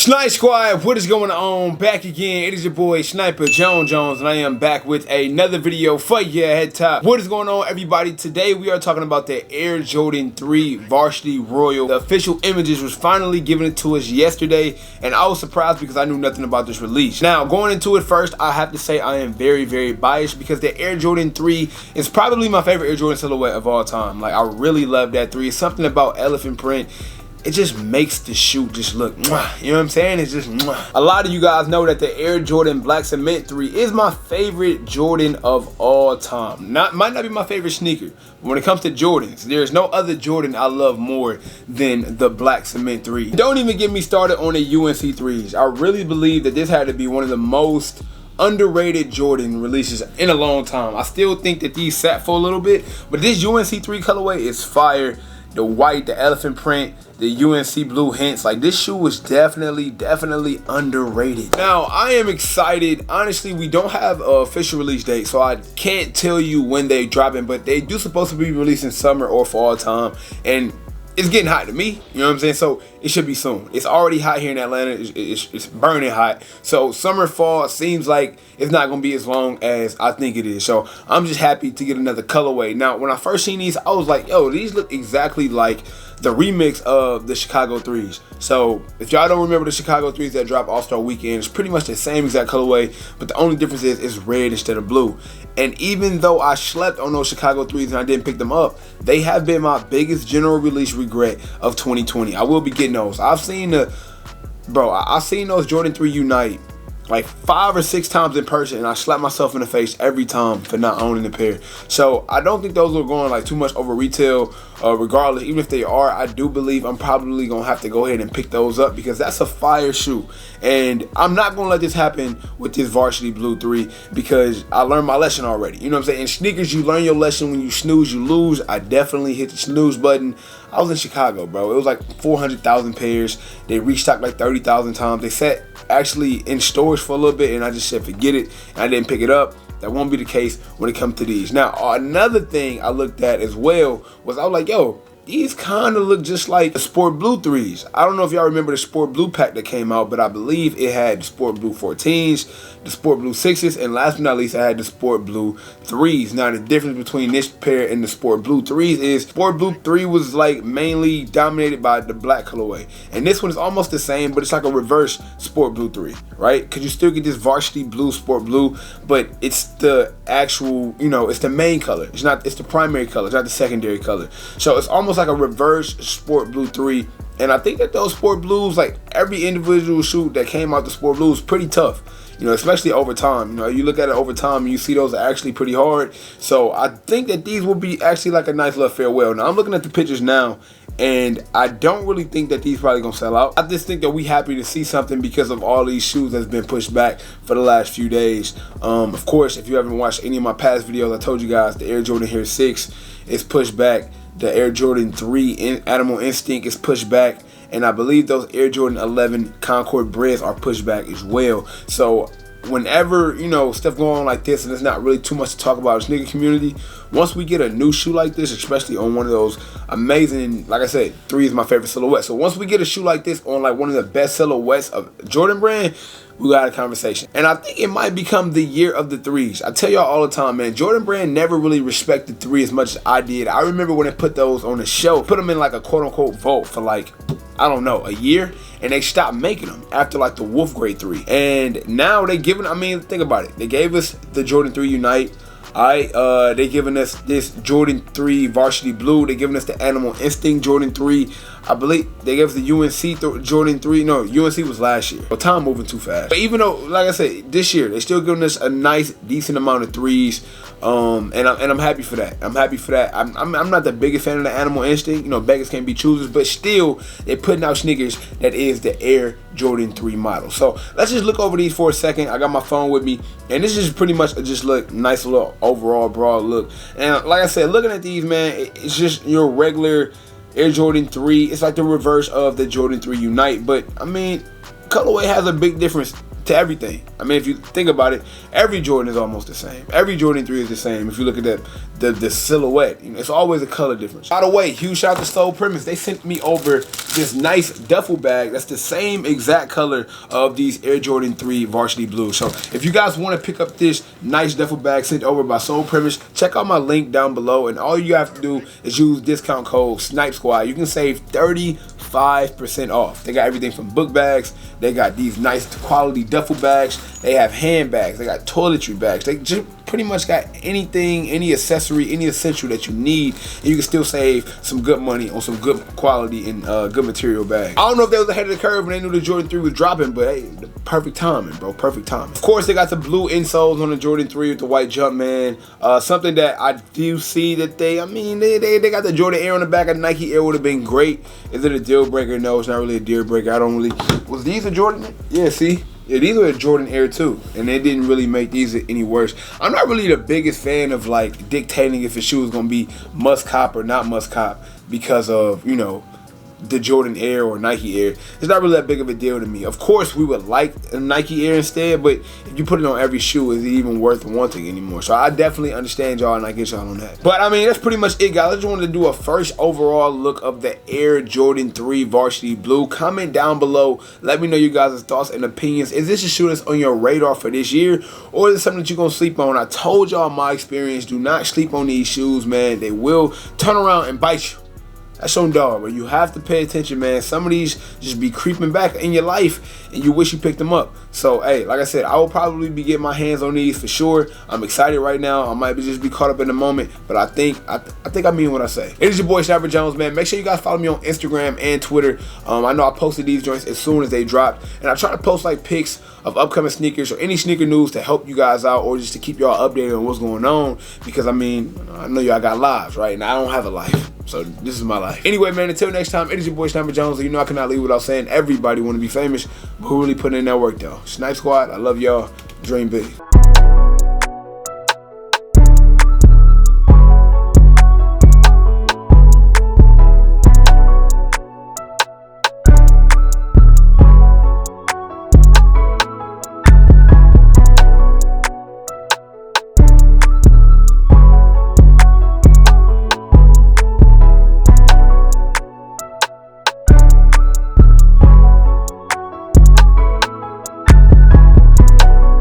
Snipe Squad, what is going on? Back again. It is your boy Sniper Jones, and I am back with another video for your head top. What is going on, everybody? Today we are talking about the Air Jordan 3 Varsity Royal. The official images was finally given it to us yesterday, and I was surprised because I knew nothing about this release. Now, going into it first, I have to say I am very, very biased because the Air Jordan 3 is probably my favorite Air Jordan silhouette of all time. Like, I really love that 3. It's something about elephant print. It just makes the shoe just look, mwah, you know what I'm saying? It's just, mwah. A lot of you guys know that the Air Jordan Black Cement 3 is my favorite Jordan of all time. Might not be my favorite sneaker, but when it comes to Jordans, there's no other Jordan I love more than the Black Cement 3. Don't even get me started on the UNC 3s. I really believe that this had to be one of the most underrated Jordan releases in a long time. I still think that these sat for a little bit, but this UNC 3 colorway is fire. The white, the elephant print, the UNC blue hints. Like, this shoe was definitely underrated. Now, I am excited. Honestly, we don't have an official release date, so I can't tell you when they dropping, but they do supposed to be releasing summer or fall time. And it's getting hot to me, you know what I'm saying? So it should be soon. It's already hot here in Atlanta. It's burning hot. So summer, fall seems like it's not gonna be as long as I think it is. So I'm just happy to get another colorway. Now, when I first seen these, I was like, yo, these look exactly like the remix of the Chicago 3s. So if y'all don't remember the Chicago 3s that dropped All-Star Weekend, it's pretty much the same exact colorway, but the only difference is it's red instead of blue. And even though I slept on those Chicago 3s and I didn't pick them up, they have been my biggest general release regret of 2020. I will be getting those. I've seen those Jordan 3 Unite like 5 or 6 times in person, and I slapped myself in the face every time for not owning the pair. So I don't think those are going like too much over retail. Regardless, even if they are, I do believe I'm probably gonna have to go ahead and pick those up because that's a fire shoe. And I'm not gonna let this happen with this Varsity Blue 3 because I learned my lesson already. You know what I'm saying? In sneakers, you learn your lesson. When you snooze, you lose. I definitely hit the snooze button. I was in Chicago, bro. It was like 400,000 pairs. They restocked like 30,000 times. They sat actually in stores for a little bit, and I just said forget it, and I didn't pick it up. That won't be the case when it comes to these. Now, another thing I looked at as well was I was like, yo, these kind of look just like the Sport Blue 3s. I don't know if y'all remember the Sport Blue pack that came out, but I believe it had the Sport Blue 14s, the Sport Blue 6s, and last but not least, I had the Sport Blue 3s. Now, the difference between this pair and the Sport Blue 3s is Sport Blue 3 was like mainly dominated by the black colorway. And this one is almost the same, but it's like a reverse Sport Blue 3, right? Because you still get this Varsity Blue, Sport Blue, but it's the actual, you know, it's the main color. It's the primary color, it's not the secondary color. So it's almost like a reverse Sport Blue 3, and I think that those Sport Blues, like every individual shoe that came out the Sport Blues, pretty tough, you know, especially over time. You know, you look at it over time and you see those are actually pretty hard. So I think that these will be actually like a nice little farewell. Now I'm looking at the pictures now, and I don't really think that these probably gonna sell out. I just think that we happy to see something because of all these shoes that's been pushed back for the last few days. Of course, if you haven't watched any of my past videos, I told you guys the Air Jordan Air 6 is pushed back. The Air Jordan 3 Animal Instinct is pushed back, and I believe those Air Jordan 11 Concord Breads are pushed back as well. So whenever, you know, stuff going on like this and there's not really too much to talk about in the sneaker community, once we get a new shoe like this, especially on one of those amazing, like I said, 3 is my favorite silhouette. So once we get a shoe like this on like one of the best silhouettes of Jordan brand, we got a conversation. And I think it might become the year of the 3s. I tell y'all all the time, man, Jordan brand never really respected 3 as much as I did. I remember when they put those on the shelf, put them in like a quote unquote vault for like, I don't know, a year, and they stopped making them after like the Wolf Grade 3. And now they giving, I mean, think about it. They gave us the Jordan 3 Unite. They giving us this Jordan 3 Varsity Blue. They giving us the Animal Instinct Jordan 3. I believe they gave us the UNC Jordan 3. No, UNC was last year. But time moving too fast. But even though, like I said, this year, they still giving us a nice, decent amount of 3s. And I'm happy for that. I'm happy for that. I'm not the biggest fan of the Animal Instinct. You know, beggars can't be choosers, but still, they're putting out sneakers that is the Air Jordan 3 model. So let's just look over these for a second. I got my phone with me, and this is pretty much just look nice little overall broad look. And like I said, looking at these, man, it's just your regular Air Jordan 3. It's like the reverse of the Jordan 3 Unite, but I mean, colorway has a big difference to everything. I mean, if you think about it, every Jordan is almost the same. Every Jordan 3 is the same. If you look at the silhouette, you know, it's always a color difference. By the way, huge shout out to Soul Premise. They sent me over this nice duffel bag that's the same exact color of these Air Jordan 3 Varsity Blues. So if you guys want to pick up this nice duffel bag sent over by Soul Premise, check out my link down below, and all you have to do is use discount code Snipe Squad. You can save 35% off. They got everything from book bags. They got these nice quality duffel bags. They have handbags. They got toiletry bags. They just pretty much got anything, any accessory, any essential that you need, and you can still save some good money on some good quality and good material bags. I don't know if they was ahead of the curve when they knew the Jordan 3 was dropping, but hey, perfect timing, bro. Perfect timing. Of course, they got the blue insoles on the Jordan 3 with the white Jumpman. Something that I do see that they got the Jordan Air on the back. A Nike Air would have been great. Is it a deal breaker? No, it's not really a deal breaker. I don't really. Was these a Jordan? Yeah, see. Yeah, these are a Jordan Air too, and they didn't really make these any worse. I'm not really the biggest fan of like dictating if a shoe is gonna be must cop or not must cop because of, you know, the Jordan Air or Nike Air. It's not really that big of a deal to me. Of course, we would like a Nike Air instead, but if you put it on every shoe, is it even worth wanting anymore? So I definitely understand y'all, and I get y'all on that. But I mean, that's pretty much it, guys. I just wanted to do a first overall look of the Air Jordan 3 Varsity Blue. Comment down below. Let me know you guys' thoughts and opinions. Is this a shoe that's on your radar for this year, or is it something that you're gonna sleep on? I told y'all my experience. Do not sleep on these shoes, man. They will turn around and bite you. That's on dog, but you have to pay attention, man. Some of these just be creeping back in your life, and you wish you picked them up. So, hey, like I said, I will probably be getting my hands on these for sure. I'm excited right now. I might just be caught up in the moment, but I think I mean what I say. It is your boy Sniper Jones, man. Make sure you guys follow me on Instagram and Twitter. I know I posted these joints as soon as they dropped, and I try to post like pics of upcoming sneakers or any sneaker news to help you guys out, or just to keep y'all updated on what's going on, because I mean, I know y'all got lives, right? And I don't have a life. So this is my life. Anyway, man, until next time, it is your boy Sniper Jones. You know I cannot leave without saying everybody want to be famous, but who really putting in that work though? Snipe Squad, I love y'all. Dream big.